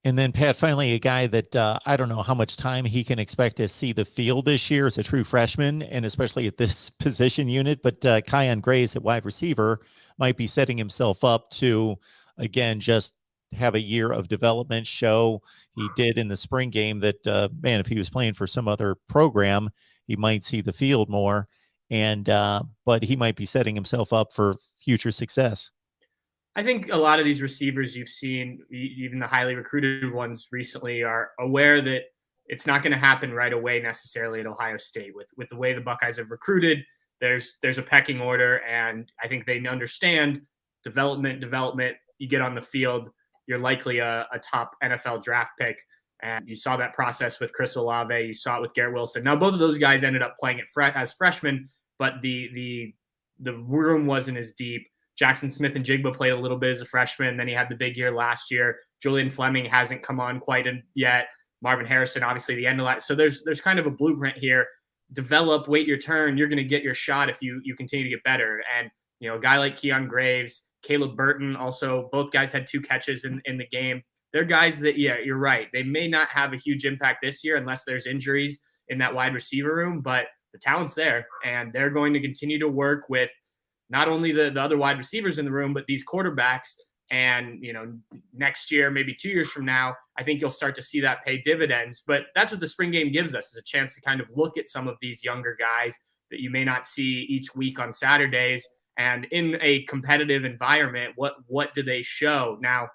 And then Pat, finally, a guy that I don't know how much time he can expect to see the field this year as a true freshman, and especially at this position unit. But Kyion Grayes at wide receiver might be setting himself up to, again, just have a year of development. Show he did in the spring game that, man, if he was playing for some other program, he might see the field more. And but he might be setting himself up for future success. I think a lot of these receivers you've seen, even the highly recruited ones recently, are aware that it's not going to happen right away necessarily at Ohio State. With the way the Buckeyes have recruited, there's a pecking order, and I think they understand development. You get on the field, you're likely a top NFL draft pick, and you saw that process with Chris Olave. You saw it with Garrett Wilson. Now both of those guys ended up playing as freshmen, but the room wasn't as deep. Jackson Smith and Jigba played a little bit as a freshman. Then he had the big year last year. Julian Fleming hasn't come on quite yet. Marvin Harrison, obviously, the end of that. So there's kind of a blueprint here. Develop, wait your turn. You're going to get your shot if you continue to get better. And, a guy like Kyion Grayes, Caleb Burton, also, both guys had 2 catches in the game. They're guys that, yeah, you're right. They may not have a huge impact this year unless there's injuries in that wide receiver room, but the talent's there, and they're going to continue to work with not only the other wide receivers in the room, but these quarterbacks. And, next year, maybe 2 years from now, I think you'll start to see that pay dividends. But that's what the spring game gives us, is a chance to kind of look at some of these younger guys that you may not see each week on Saturdays. And in a competitive environment, what do they show? Now,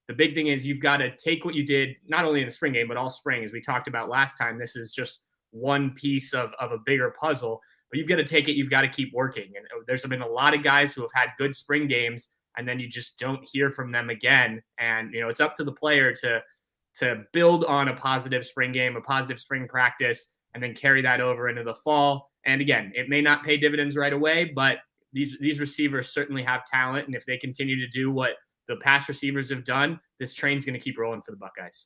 the big thing is you've got to take what you did, not only in the spring game, but all spring, as we talked about last time. This is just one piece of a bigger puzzle. But you've got to take it. You've got to keep working. And there's been a lot of guys who have had good spring games, and then you just don't hear from them again. And, it's up to the player to build on a positive spring game, a positive spring practice, and then carry that over into the fall. And again, it may not pay dividends right away, but these receivers certainly have talent. And if they continue to do what the past receivers have done, this train's going to keep rolling for the Buckeyes.